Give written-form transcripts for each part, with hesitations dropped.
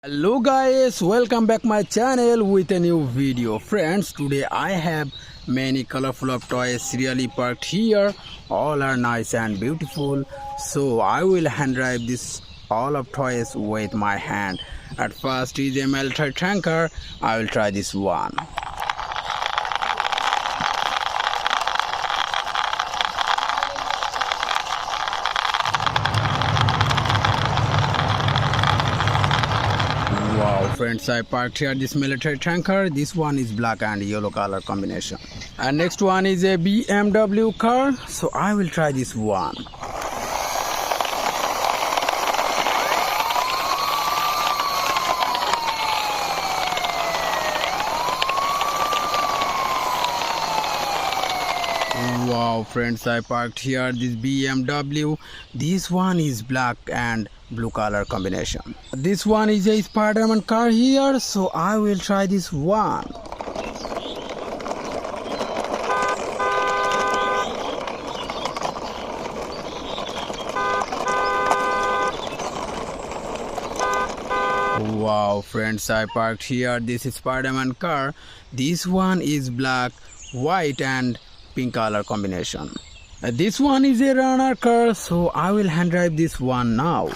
Hello guys, welcome back my channel with a new video. Friends, today I have many colorful of toys really parked here. All are nice and beautiful, so I will hand drive this all of toys with my hand. At first is a military tanker. I will try this one. Wow friends, I parked here this military tanker. This one is black and yellow color combination. And next one is a BMW car, so I will try this one. Wow friends, I parked here this BMW. This one is black and blue color combination. This one is a Spider-Man car here, so I will try this one. Wow friends, I parked here this Spider-Man car. This one is black, white and pink color combination. This one is a runner car, so I will hand drive this one now.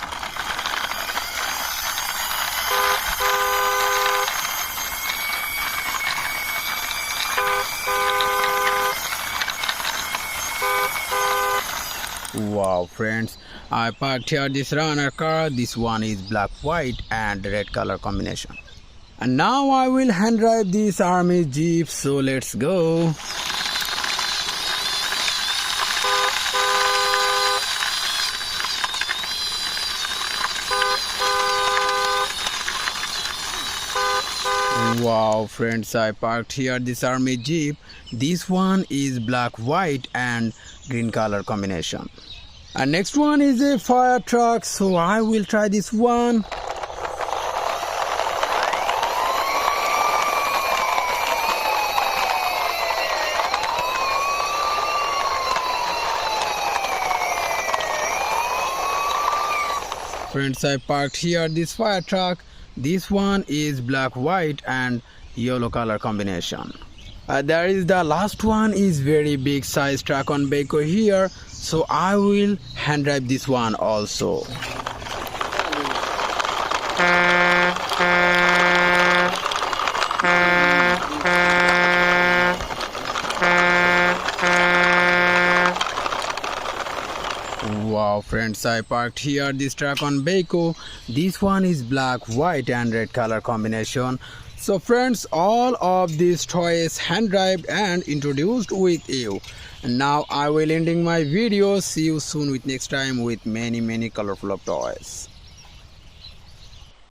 Wow friends, I parked here this runner car. This one is black, white and red color combination. And now I will hand drive this army jeep, so let's go. Wow friends, I parked here this army jeep. This one is black, white and green color combination. And next one is a fire truck, so I will try this one. Friends, I parked here this fire truck. This one is black, white and yellow color combination. There is the last one is very big size truck on Baco here, so I will hand drive this one also. Wow friends, I parked here this truck on Baco. This one is black, white and red color combination. So friends, all of these toys hand drive and introduced with you. And now I will ending my video. See you soon with next time with many colorful of toys.